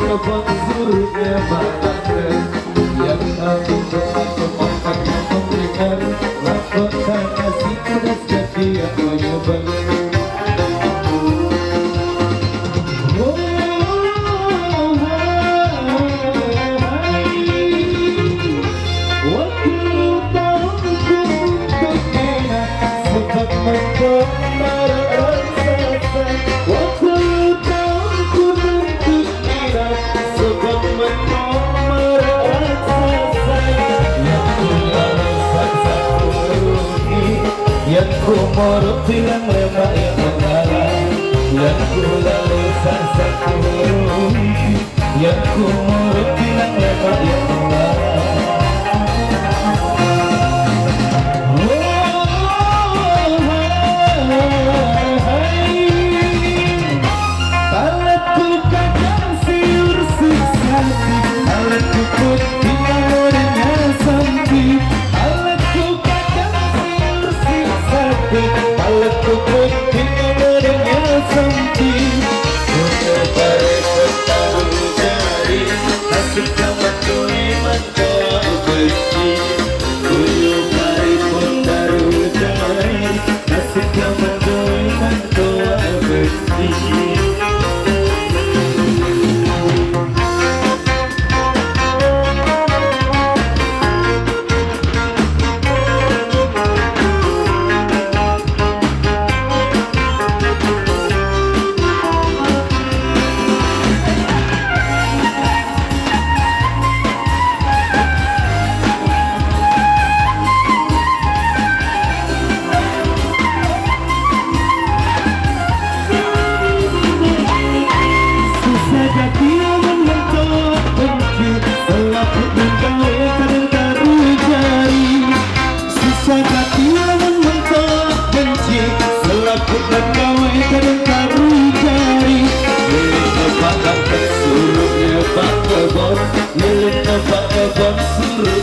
kebon surutnya banget yang kami berkompak memberikan lakukan nasi pedas jadi aku nyebel. Yang ku morok bilang lemak yang mengalah, yang ku lalu sasak kurung, yang ku morok bilang lemak yang mengalah. Alatku kadang siur siksa, alatku putih warnanya santi, alatku kadang siur siksa, alatku putih warnanya santi. Untuk bareng tahu jari, asik kawan koi mandoa besi, kuyu kari pun taruh jari, asik kawan koi mandoa besi. Milik nebak kebon suruh